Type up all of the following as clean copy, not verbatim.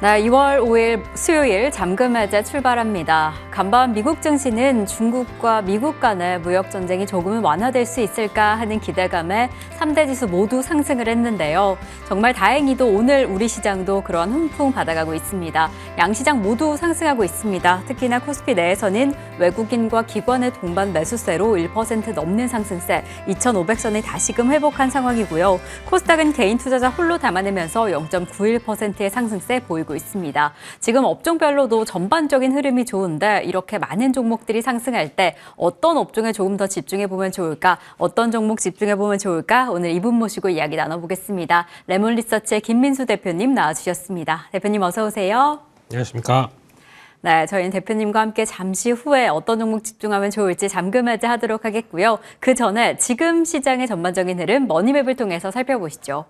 네, 2월 5일 수요일 잠금 해제 출발합니다. 간밤 미국 증시는 중국과 미국 간의 무역 전쟁이 조금은 완화될 수 있을까 하는 기대감에 3대 지수 모두 상승을 했는데요. 정말 다행히도 오늘 우리 시장도 그러한 훈풍 받아가고 있습니다. 양시장 모두 상승하고 있습니다. 특히나 코스피 내에서는 외국인과 기관의 동반 매수세로 1% 넘는 상승세, 2,500선을 다시금 회복한 상황이고요. 코스닥은 개인 투자자 홀로 담아내면서 0.91%의 상승세 보이고 있습니다. 지금 업종별로도 전반적인 흐름이 좋은데 이렇게 많은 종목들이 상승할 때 어떤 업종에 조금 더 집중해보면 좋을까? 어떤 종목 집중해보면 좋을까? 오늘 이분 모시고 이야기 나눠보겠습니다. 레몬리서치의 김민수 대표님 나와주셨습니다. 대표님 어서 오세요. 안녕하십니까. 네, 저희는 대표님과 함께 잠시 후에 어떤 종목 집중하면 좋을지 잠금 해제하도록 하겠고요. 그 전에 지금 시장의 전반적인 흐름 머니맵을 통해서 살펴보시죠.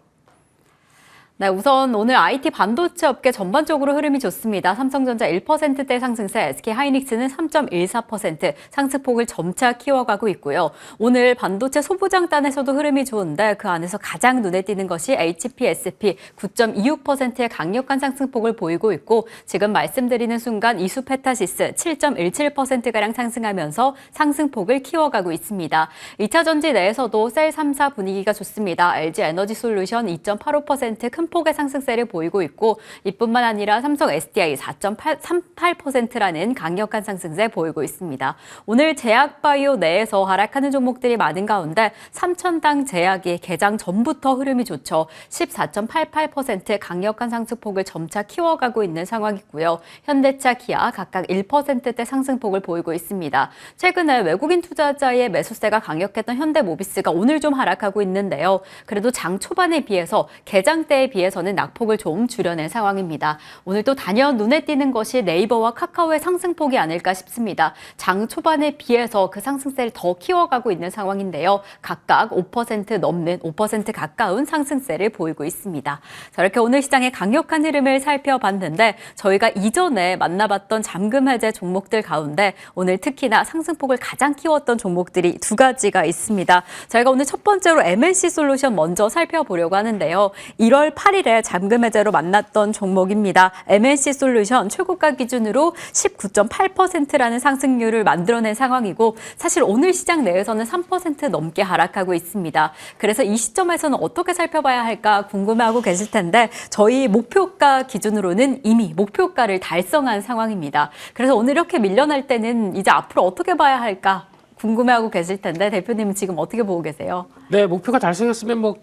네, 우선 오늘 IT 반도체 업계 전반적으로 흐름이 좋습니다. 삼성전자 1%대 상승세, SK하이닉스는 3.14% 상승폭을 점차 키워가고 있고요. 오늘 반도체 소부장단에서도 흐름이 좋은데 그 안에서 가장 눈에 띄는 것이 HPSP 9.26%의 강력한 상승폭을 보이고 있고 지금 말씀드리는 순간 이수페타시스 7.17%가량 상승하면서 상승폭을 키워가고 있습니다. 2차 전지 내에서도 셀 3사 분위기가 좋습니다. LG에너지솔루션 2.85% 큰 폭의 상승세를 보이고 있고 이뿐만 아니라 삼성 SDI 4.38%라는 강력한 상승세 보이고 있습니다. 오늘 제약바이오 내에서 하락하는 종목들이 많은 가운데 삼천당 제약이 개장 전부터 흐름이 좋죠. 14.88% 강력한 상승폭을 점차 키워가고 있는 상황이고요. 현대차, 기아 각각 1%대 상승폭을 보이고 있습니다. 최근에 외국인 투자자의 매수세가 강력했던 현대모비스가 오늘 좀 하락하고 있는데요. 그래도 장 초반에 비해서 개장 때에 비해서는 낙폭을 좀 줄여낸 상황입니다. 오늘 또 단연 눈에 띄는 것이 네이버와 카카오의 상승폭이 아닐까 싶습니다. 장 초반에 비해서 그 상승세를 더 키워가고 있는 상황인데요. 각각 5% 넘는 5% 가까운 상승세를 보이고 있습니다. 자, 이렇게 오늘 시장의 강력한 흐름을 살펴봤는데 저희가 이전에 만나봤던 잠금 해제 종목들 가운데 오늘 특히나 상승폭을 가장 키웠던 종목들이 두 가지가 있습니다. 저희가 오늘 첫 번째로 MNC솔루션 먼저 살펴보려고 하는데요. 1월 8일에 잠금 해제로 만났던 종목입니다. MNC솔루션 최고가 기준으로 19.8%라는 상승률을 만들어낸 상황이고 사실 오늘 시장 내에서는 3% 넘게 하락하고 있습니다. 그래서 이 시점에서는 어떻게 살펴봐야 할까 궁금해하고 계실 텐데 저희 목표가 기준으로는 이미 목표가를 달성한 상황입니다. 그래서 오늘 이렇게 밀려날 때는 이제 앞으로 어떻게 봐야 할까 궁금해하고 계실 텐데 대표님은 지금 어떻게 보고 계세요? 네, 목표가 달성했으면 뭐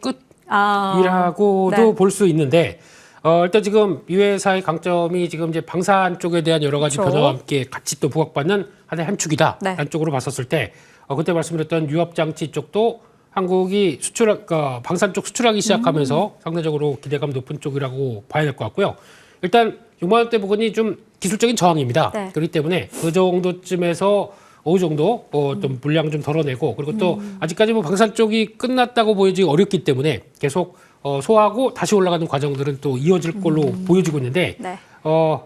끝이라고도 네. 볼 수 있는데 일단 지금 이 회사의 강점이 지금 이제 방산 쪽에 대한 여러 가지 그렇죠. 변화와 함께 같이 또 부각받는 하나의 한 축이다. 네. 한쪽으로 봤었을 때 그때 말씀드렸던 유압장치 쪽도 한국이 방산 쪽 수출하기 시작하면서 상대적으로 기대감 높은 쪽이라고 봐야 될 것 같고요. 일단 6만 원대 부분이 좀 기술적인 저항입니다. 네. 그렇기 때문에 그 정도쯤에서 어느 정도 좀 물량 좀 덜어내고 그리고 또 아직까지 뭐 방산 쪽이 끝났다고 보여지기 어렵기 때문에 계속 소화하고 다시 올라가는 과정들은 또 이어질 걸로 보여지고 있는데 네.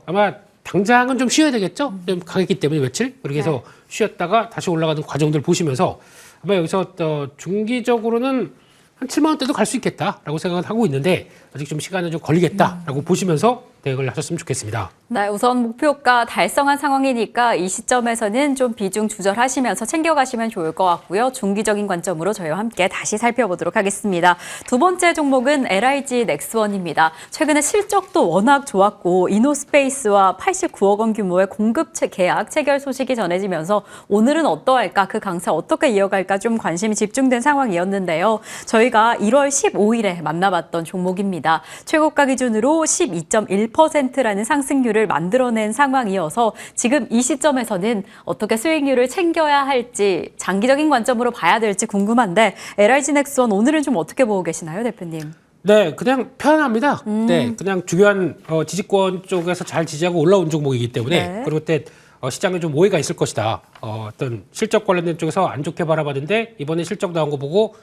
아마 당장은 좀 쉬어야 되겠죠. 좀 강했기 때문에 며칠 그렇게 해서 네. 쉬었다가 다시 올라가는 과정들 보시면서 아마 여기서 중기적으로는 한 7만 원대도 갈 수 있겠다라고 생각을 하고 있는데 아직 좀 시간은 좀 걸리겠다라고 보시면서 대응을 하셨으면 좋겠습니다. 네, 우선 목표가 달성한 상황이니까 이 시점에서는 좀 비중 조절하시면서 챙겨가시면 좋을 것 같고요. 중기적인 관점으로 저희와 함께 다시 살펴보도록 하겠습니다. 두 번째 종목은 LIG 넥스원입니다. 최근에 실적도 워낙 좋았고 이노스페이스와 89억 원 규모의 공급 계약 체결 소식이 전해지면서 오늘은 어떠할까, 그 강세 어떻게 이어갈까 좀 관심이 집중된 상황이었는데요. 저희가 1월 15일에 만나봤던 종목입니다. 최고가 기준으로 12.1%라는 상승률을 만들어낸 상황이어서 지금 이 시점에서는 어떻게 수익률을 챙겨야 할지 장기적인 관점으로 봐야 될지 궁금한데 LIG 넥스원 오늘은 좀 어떻게 보고 계시나요, 대표님? 네, 그냥 편안합니다. 네, 그냥 중요한 지지권 쪽에서 잘 지지하고 올라온 종목이기 때문에 네. 그리고 그때 시장에 좀 오해가 있을 것이다. 어떤 실적 관련된 쪽에서 안 좋게 바라봤는데 이번에 실적 나온 거 보고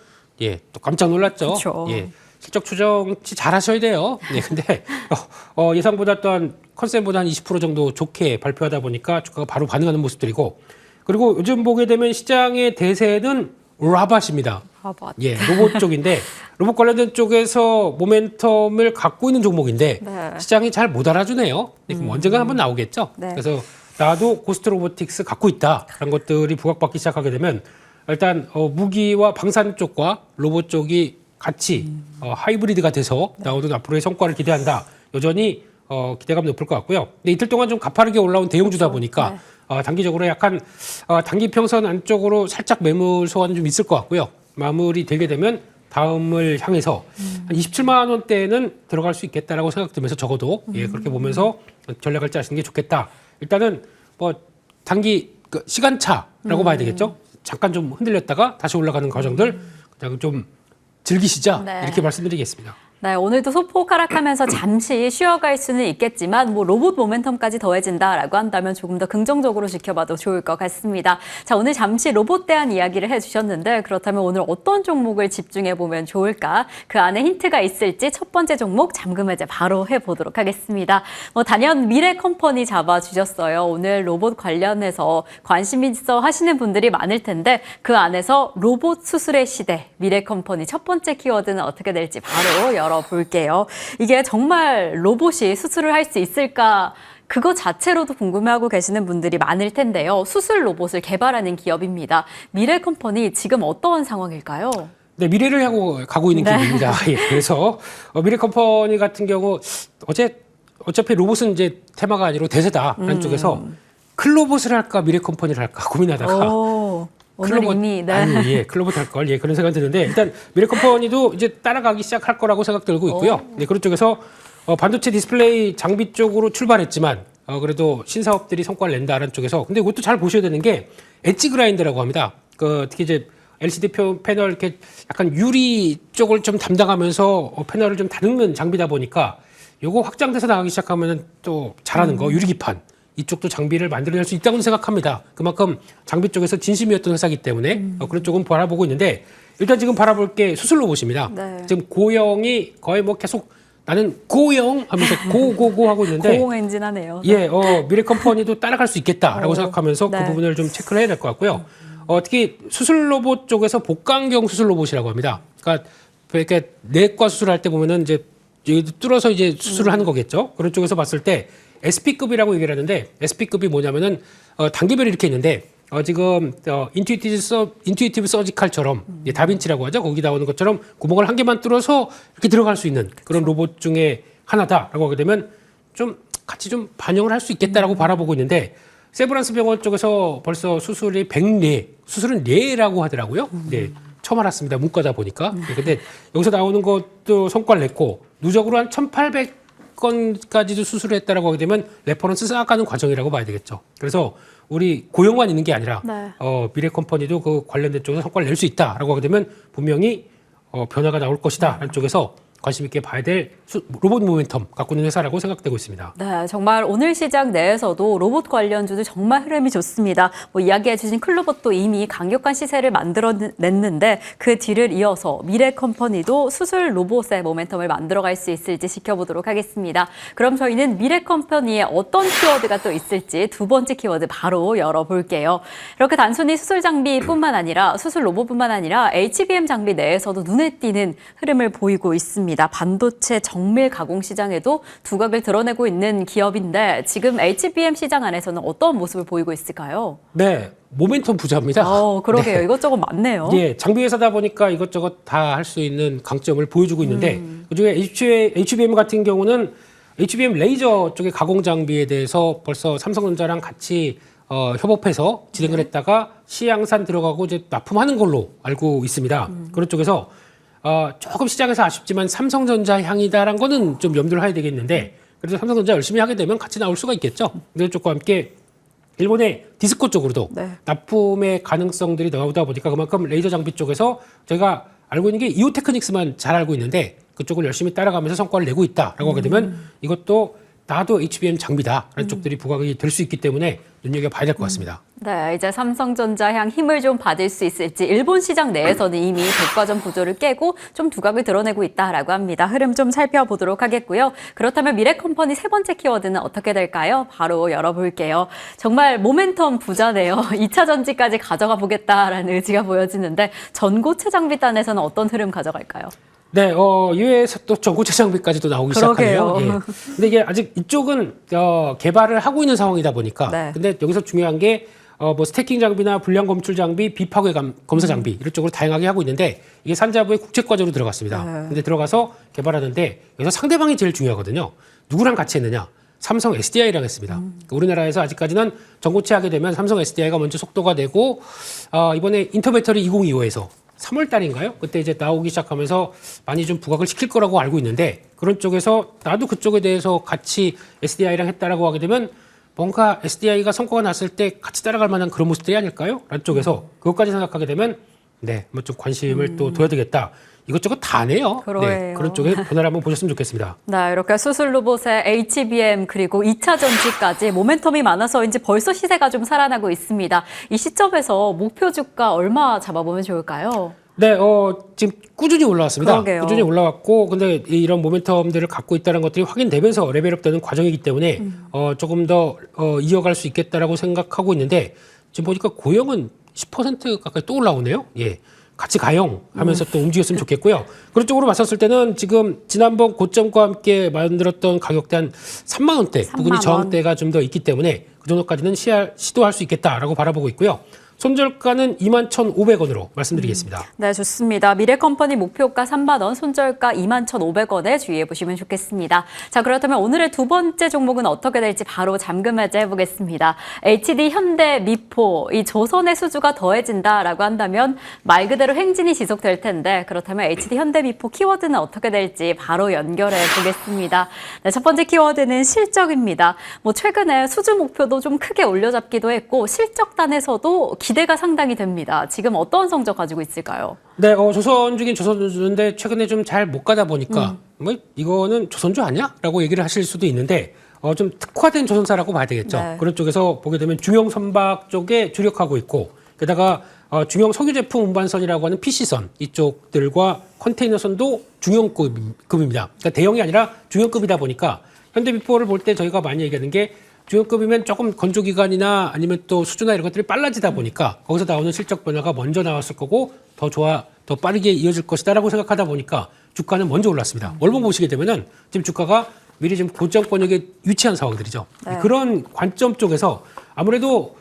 또 깜짝 놀랐죠. 그쵸. 예. 실적 추정치 잘 하셔야 돼요. 네, 근데 예상보다 또한 컨센보다 한 20% 정도 좋게 발표하다 보니까 주가가 바로 반응하는 모습들이고 그리고 요즘 보게 되면 시장의 대세는 라밭입니다. 로봇. 예, 로봇 쪽인데 로봇 관련된 쪽에서 모멘텀을 갖고 있는 종목인데 네. 시장이 잘 못 알아주네요. 그럼 언젠가 한번 나오겠죠. 네. 그래서 나도 고스트 로보틱스 갖고 있다라는 것들이 부각받기 시작하게 되면 일단 무기와 방산 쪽과 로봇 쪽이 같이 하이브리드가 돼서 나오는 앞으로의 성과를 기대한다. 여전히 기대감 높을 것 같고요. 근데 이틀 동안 좀 가파르게 올라온 대형주다 보니까 단기적으로 약간 단기 평선 안쪽으로 살짝 매물 소환은 좀 있을 것 같고요. 마무리 되게 되면 다음을 향해서 한 27만 원대는 들어갈 수 있겠다라고 생각되면서 적어도 예, 그렇게 보면서 전략을 짜시는 게 좋겠다. 일단은 뭐 단기 시간차라고 봐야 되겠죠. 잠깐 좀 흔들렸다가 다시 올라가는 과정들 그냥 좀 즐기시자 네. 이렇게 말씀드리겠습니다. 네, 오늘도 소폭 하락하면서 잠시 쉬어갈 수는 있겠지만 뭐 로봇 모멘텀까지 더해진다라고 한다면 조금 더 긍정적으로 지켜봐도 좋을 것 같습니다. 자, 오늘 잠시 로봇 대한 이야기를 해주셨는데 그렇다면 오늘 어떤 종목을 집중해 보면 좋을까? 그 안에 힌트가 있을지 첫 번째 종목 잠금 해제 바로 해보도록 하겠습니다. 단연 미래컴퍼니 잡아주셨어요. 오늘 로봇 관련해서 관심 있어 하시는 분들이 많을 텐데 그 안에서 로봇 수술의 시대 미래컴퍼니 첫 번째 키워드는 어떻게 될지 바로 열어볼게요. 이게 정말 로봇이 수술을 할 수 있을까? 그거 자체로도 궁금해하고 계시는 분들이 많을 텐데요. 수술 로봇을 개발하는 기업입니다. 미래컴퍼니 지금 어떤 상황일까요? 네, 미래를 하고 가고 있는 기업입니다. 예, 그래서 미래컴퍼니 같은 경우 어차피 로봇은 이제 테마가 아니라 대세다라는 쪽에서 클로봇을 할까 미래컴퍼니를 할까 고민하다가 오늘 이미 아니, 예, 클로봇 할 걸, 예, 그런 생각이 드는데 일단 미래컴퍼니도 이제 따라가기 시작할 거라고 생각 들고 있고요. 네, 그런 쪽에서 반도체 디스플레이 장비 쪽으로 출발했지만 그래도 신사업들이 성과를 낸다라는 쪽에서 근데 이것도 잘 보셔야 되는 게 엣지 그라인드라고 합니다. 특히 이제 LCD 패널 이렇게 약간 유리 쪽을 좀 담당하면서 패널을 좀 다듬는 장비다 보니까 요거 확장돼서 나가기 시작하면은 또 잘하는 거 유리기판. 이쪽도 장비를 만들어낼 수 있다고 생각합니다. 그만큼 장비 쪽에서 진심이었던 회사이기 때문에 그런 쪽은 바라보고 있는데 일단 지금 바라볼 게 수술 로봇입니다. 네. 지금 고영이 거의 뭐 계속 나는 고영 하면서 고고고 하고 있는데 고공 엔진하네요. 예, 미래컴퍼니도 따라갈 수 있겠다라고 생각하면서 네. 그 부분을 좀 체크를 해야 될 것 같고요. 특히 수술 로봇 쪽에서 복강경 수술 로봇이라고 합니다. 그러니까 이렇게 내과 수술할 때 보면은 이제 뚫어서 이제 수술을 하는 거겠죠. 그런 쪽에서 봤을 때 SP급이라고 얘기를 하는데 SP급이 뭐냐면은 단계별이 이렇게 있는데 지금 인투이티브 서지칼처럼 다빈치라고 하죠. 거기 나오는 것처럼 구멍을 한 개만 뚫어서 이렇게 들어갈 수 있는 그런 로봇 중에 하나다라고 하게 되면 좀 같이 좀 반영을 할 수 있겠다라고 바라보고 있는데 세브란스 병원 쪽에서 벌써 수술이 100례, 수술은 례라고 하더라고요. 네, 처음 알았습니다. 문과다 보니까. 근데 여기서 나오는 것도 성과를 냈고 누적으로 한 1,800건까지도 수술을 했다라고 하게 되면 레퍼런스 쌓아가는 과정이라고 봐야 되겠죠. 그래서 우리 고용만 있는 게 아니라 네. 미래컴퍼니도 그 관련된 쪽에서 성과를 낼 수 있다라고 하게 되면 분명히 변화가 나올 것이다라는 쪽에서 관심 있게 봐야 될 로봇 모멘텀 갖고 있는 회사라고 생각되고 있습니다. 네, 정말 오늘 시장 내에서도 로봇 관련주들 정말 흐름이 좋습니다. 이야기해 주신 클로봇도 이미 강력한 시세를 만들어냈는데 그 뒤를 이어서 미래컴퍼니도 수술 로봇의 모멘텀을 만들어갈 수 있을지 지켜보도록 하겠습니다. 그럼 저희는 미래컴퍼니에 어떤 키워드가 또 있을지 두 번째 키워드 바로 열어볼게요. 이렇게 단순히 수술 장비뿐만 아니라 수술 로봇뿐만 아니라 HBM 장비 내에서도 눈에 띄는 흐름을 보이고 있습니다. 반도체 정밀 가공 시장에도 두각을 드러내고 있는 기업인데 지금 HBM 시장 안에서는 어떤 모습을 보이고 있을까요? 네, 모멘텀 부자입니다. 그러게요. 네. 이것저것 많네요. 예, 장비 회사다 보니까 이것저것 다 할 수 있는 강점을 보여주고 있는데 그중에 HBM 같은 경우는 HBM 레이저 쪽의 가공 장비에 대해서 벌써 삼성전자랑 같이 협업해서 진행을 했다가 시양산 들어가고 이제 납품하는 걸로 알고 있습니다. 그런 쪽에서 조금 시장에서 아쉽지만 삼성전자 향이다라는 거는 좀 염두를 해야 되겠는데 그래서 삼성전자 열심히 하게 되면 같이 나올 수가 있겠죠. 그런 쪽과 함께 일본의 디스코 쪽으로도 납품의 가능성들이 나오다 보니까 그만큼 레이저 장비 쪽에서 저희가 알고 있는 게 이오테크닉스만 잘 알고 있는데 그쪽을 열심히 따라가면서 성과를 내고 있다라고 하게 되면 이것도 나도 HBM 장비다라는 쪽들이 부각이 될 수 있기 때문에 눈여겨봐야 될 것 같습니다. 네, 이제 삼성전자 향 힘을 좀 받을 수 있을지 일본 시장 내에서는 이미 독과점 구조를 깨고 좀 두각을 드러내고 있다라고 합니다. 흐름 좀 살펴보도록 하겠고요. 그렇다면 미래컴퍼니 세 번째 키워드는 어떻게 될까요? 바로 열어볼게요. 정말 모멘텀 부자네요. 2차 전지까지 가져가 보겠다라는 의지가 보여지는데 전고체 장비단에서는 어떤 흐름 가져갈까요? 네, 이외에서 또 전고체 장비까지도 나오기 그러게요. 시작하네요. 예. 근데 이게 아직 이쪽은 개발을 하고 있는 상황이다 보니까. 네. 근데 여기서 중요한 게 뭐 스태킹 장비나 불량 검출 장비, 비파괴 검사 장비 이런 쪽으로 다양하게 하고 있는데 이게 산자부의 국제 과제로 들어갔습니다. 네. 근데 들어가서 개발하는데 여기서 상대방이 제일 중요하거든요. 누구랑 같이 했느냐? 삼성 SDI랑 했습니다. 그러니까 우리나라에서 아직까지는 전고체 하게 되면 삼성 SDI가 먼저 속도가 되고 이번에 인터배터리 2025에서 3월 달인가요? 그때 이제 나오기 시작하면서 많이 좀 부각을 시킬 거라고 알고 있는데 그런 쪽에서 나도 그쪽에 대해서 같이 SDI랑 했다라고 하게 되면 뭔가 SDI가 성과가 났을 때 같이 따라갈 만한 그런 모습들이 아닐까요? 라는 쪽에서 그것까지 생각하게 되면 네, 뭐 좀 관심을 또 둬야 되겠다. 이것저것 다 네요. 네, 그러네요. 그런 쪽에 변화를 한번 보셨으면 좋겠습니다. 네, 이렇게 수술 로봇의 HBM 그리고 2차 전지까지 모멘텀이 많아서인지 벌써 시세가 좀 살아나고 있습니다. 이 시점에서 목표 주가 얼마 잡아보면 좋을까요? 네, 지금 꾸준히 올라왔습니다. 그러게요. 꾸준히 올라왔고, 근데 이런 모멘텀들을 갖고 있다는 것들이 확인되면서 레벨업되는 과정이기 때문에 조금 더 이어갈 수 있겠다라고 생각하고 있는데 지금 보니까 고영은 10% 가까이 또 올라오네요. 예. 같이 가용 하면서 또 움직였으면 좋겠고요. 그런 쪽으로 봤었을 때는 지금 지난번 고점과 함께 만들었던 가격대 한 3만 원대 부근이 저항대가 좀 더 있기 때문에 그 정도까지는 시도할 수 있겠다라고 바라보고 있고요. 손절가는 21,500원으로 말씀드리겠습니다. 네, 좋습니다. 미래컴퍼니 목표가 3만 원, 손절가 21,500원에 주의해 보시면 좋겠습니다. 자, 그렇다면 오늘의 두 번째 종목은 어떻게 될지 바로 잠금 해제해 보겠습니다. HD 현대 미포, 이 조선의 수주가 더해진다라고 한다면 말 그대로 행진이 지속될 텐데 그렇다면 HD 현대 미포 키워드는 어떻게 될지 바로 연결해 보겠습니다. 네, 첫 번째 키워드는 실적입니다. 뭐 최근에 수주 목표도 좀 크게 올려잡기도 했고 실적단에서도 기대가 상당히 됩니다. 지금 어떤 성적 가지고 있을까요? 네, 조선주긴 조선주인데 최근에 좀 잘 못 가다 보니까 뭐 이거는 조선주 아니야? 라고 얘기를 하실 수도 있는데 좀 특화된 조선사라고 봐야 되겠죠. 네. 그런 쪽에서 보게 되면 중형 선박 쪽에 주력하고 있고 게다가 중형 석유 제품 운반선이라고 하는 PC선 이쪽들과 컨테이너선도 중형급입니다. 그러니까 대형이 아니라 중형급이다 보니까 현대미포를 볼 때 저희가 많이 얘기하는 게 중형급이면 조금 건조기간이나 아니면 또 수주나 이런 것들이 빨라지다 보니까 거기서 나오는 실적 변화가 먼저 나왔을 거고 더 빠르게 이어질 것이다라고 생각하다 보니까 주가는 먼저 올랐습니다. 월봉 보시게 되면은 지금 주가가 미리 지금 고점권역에 위치한 상황들이죠. 네. 그런 관점 쪽에서 아무래도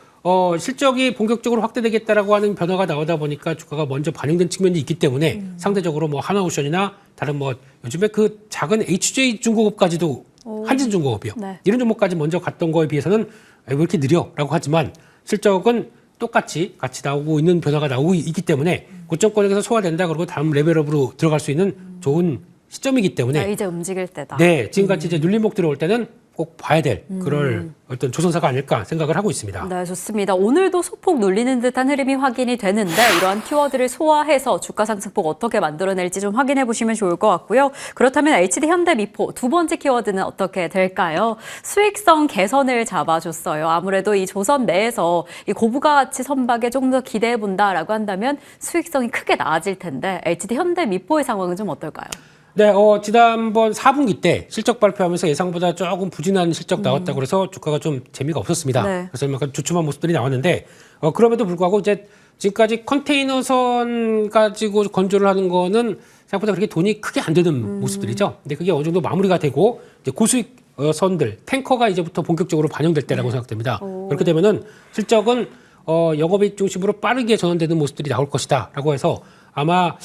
실적이 본격적으로 확대되겠다라고 하는 변화가 나오다 보니까 주가가 먼저 반영된 측면이 있기 때문에 상대적으로 뭐 하나오션이나 다른 뭐 요즘에 그 작은 HJ 중공업까지도 한진중공업이요. 네. 이런 종목까지 먼저 갔던 거에 비해서는 왜 이렇게 느려라고 하지만 실적은 똑같이 같이 나오고 있는 변화가 나오고 있기 때문에 고점권역에서 소화된다 그러고 다음 레벨업으로 들어갈 수 있는 좋은 시점이기 때문에 네, 이제 움직일 때다. 네, 지금같이 이제 눌림목 들어올 때는 꼭 봐야 될 그럴 어떤 조선사가 아닐까 생각을 하고 있습니다. 네, 좋습니다. 오늘도 소폭 눌리는 듯한 흐름이 확인이 되는데 이러한 키워드를 소화해서 주가 상승폭 어떻게 만들어낼지 좀 확인해 보시면 좋을 것 같고요. 그렇다면 HD 현대미포 두 번째 키워드는 어떻게 될까요? 수익성 개선을 잡아줬어요. 아무래도 이 조선 내에서 이 고부가 가치 선박에 조금 더 기대해 본다라고 한다면 수익성이 크게 나아질 텐데 HD 현대미포의 상황은 좀 어떨까요? 네, 지난번 4분기 때 실적 발표하면서 예상보다 조금 부진한 실적 나왔다고 그래서 주가가 좀 재미가 없었습니다. 네. 그래서 약간 주춤한 모습들이 나왔는데, 그럼에도 불구하고 이제 지금까지 컨테이너선 가지고 건조를 하는 거는 생각보다 그렇게 돈이 크게 안 되는 모습들이죠. 근데 그게 어느 정도 마무리가 되고, 이제 고수익 선들, 탱커가 이제부터 본격적으로 반영될 때라고 생각됩니다. 그렇게 되면은 실적은 영업이익 중심으로 빠르게 전환되는 모습들이 나올 것이다라고 해서 아마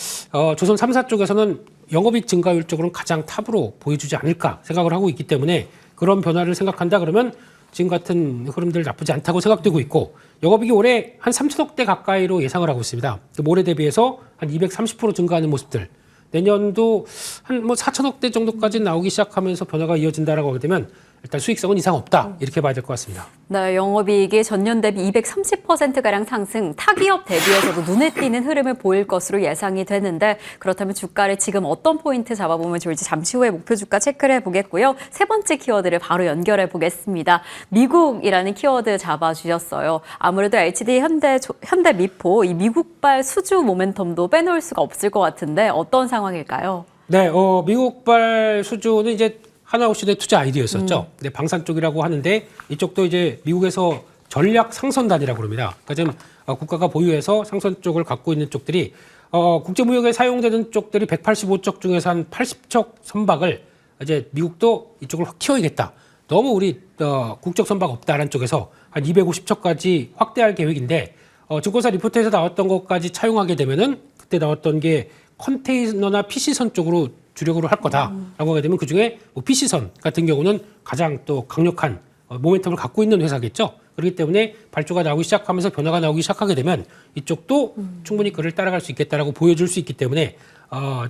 조선 3사 쪽에서는 영업이익 증가율 쪽으로는 가장 탑으로 보여주지 않을까 생각을 하고 있기 때문에 그런 변화를 생각한다 그러면 지금 같은 흐름들 나쁘지 않다고 생각되고 있고 영업이익이 올해 한 3천억대 가까이로 예상을 하고 있습니다. 올해 대비해서 한 230% 증가하는 모습들. 내년도 한 뭐 4천억대 정도까지 나오기 시작하면서 변화가 이어진다라고 하게 되면 일단 수익성은 이상 없다. 이렇게 봐야 될 것 같습니다. 네, 영업이익이 전년 대비 230%가량 상승, 타기업 대비해서도 눈에 띄는 흐름을 보일 것으로 예상이 되는데 그렇다면 주가를 지금 어떤 포인트 잡아보면 좋을지 잠시 후에 목표 주가 체크를 해보겠고요. 세 번째 키워드를 바로 연결해 보겠습니다. 미국이라는 키워드 잡아주셨어요. 아무래도 HDD 현대 미포 이 미국발 수주 모멘텀도 빼놓을 수가 없을 것 같은데 어떤 상황일까요? 네, 미국발 수주는 이제 하나오션의 투자 아이디어였었죠. 근데 방산 쪽이라고 하는데 이쪽도 이제 미국에서 전략 상선단이라고 합니다. 그러니까 지금 국가가 보유해서 상선 쪽을 갖고 있는 쪽들이 국제무역에 사용되는 쪽들이 185척 중에서 한 80척 선박을 이제 미국도 이쪽을 확 키워야겠다. 너무 우리 국적 선박 없다라는 쪽에서 한 250척까지 확대할 계획인데 증권사 리포트에서 나왔던 것까지 차용하게 되면은 그때 나왔던 게 컨테이너나 PC선 쪽으로 주력으로 할 거다라고 하게 되면 그중에 뭐 PC선 같은 경우는 가장 또 강력한 모멘텀을 갖고 있는 회사겠죠. 그렇기 때문에 발주가 나오기 시작하면서 변화가 나오기 시작하게 되면 이쪽도 충분히 그를 따라갈 수 있겠다라고 보여줄 수 있기 때문에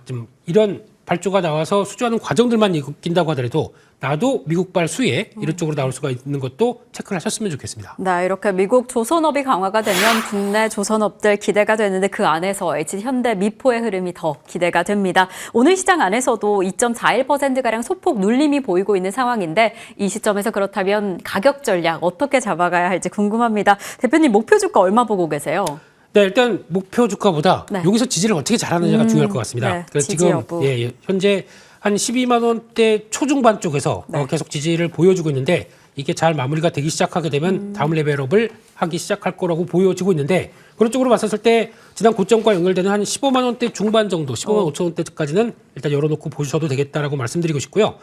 좀 이런 발주가 나와서 수주하는 과정들만 이긴다고 하더라도 나도 미국발 수혜 이런 쪽으로 나올 수가 있는 것도 체크를 하셨으면 좋겠습니다. 네, 이렇게 미국 조선업이 강화가 되면 국내 조선업들 기대가 되는데 그 안에서 HD 현대 미포의 흐름이 더 기대가 됩니다. 오늘 시장 안에서도 2.41%가량 소폭 눌림이 보이고 있는 상황인데 이 시점에서 그렇다면 가격 전략 어떻게 잡아가야 할지 궁금합니다. 대표님 목표 주가 얼마 보고 계세요? 네, 일단 목표 주가보다 네. 여기서 지지를 어떻게 잘하느냐가 중요할 것 같습니다. 네, 그래서 지지 지금 여부. 현재 한 12만 원대 초중반 쪽에서 네. 계속 지지를 보여주고 있는데 이게 잘 마무리가 되기 시작하게 되면 다음 레벨업을 하기 시작할 거라고 보여지고 있는데 그런 쪽으로 봤었을 때 지난 고점과 연결되는 한 15만 원대 중반 정도, 15만 5천 원대까지는 일단 열어놓고 보셔도 되겠다라고 말씀드리고 싶고요.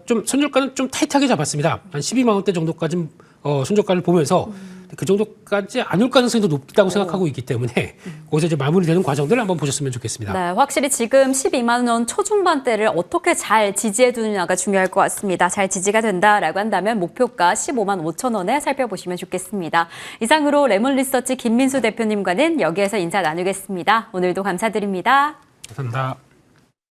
좀 손절가는 좀 타이트하게 잡았습니다. 한 12만 원대 정도까지 손절가를 보면서 그 정도까지 안 올 가능성이 더 높다고 생각하고 있기 때문에 거기서 이제 마무리되는 과정들을 한번 보셨으면 좋겠습니다. 네, 확실히 지금 12만 원 초중반대를 어떻게 잘 지지해 두느냐가 중요할 것 같습니다. 잘 지지가 된다라고 한다면 목표가 15만 5천 원에 살펴보시면 좋겠습니다. 이상으로 레몬리서치 김민수 대표님과는 여기에서 인사 나누겠습니다. 오늘도 감사드립니다. 감사합니다.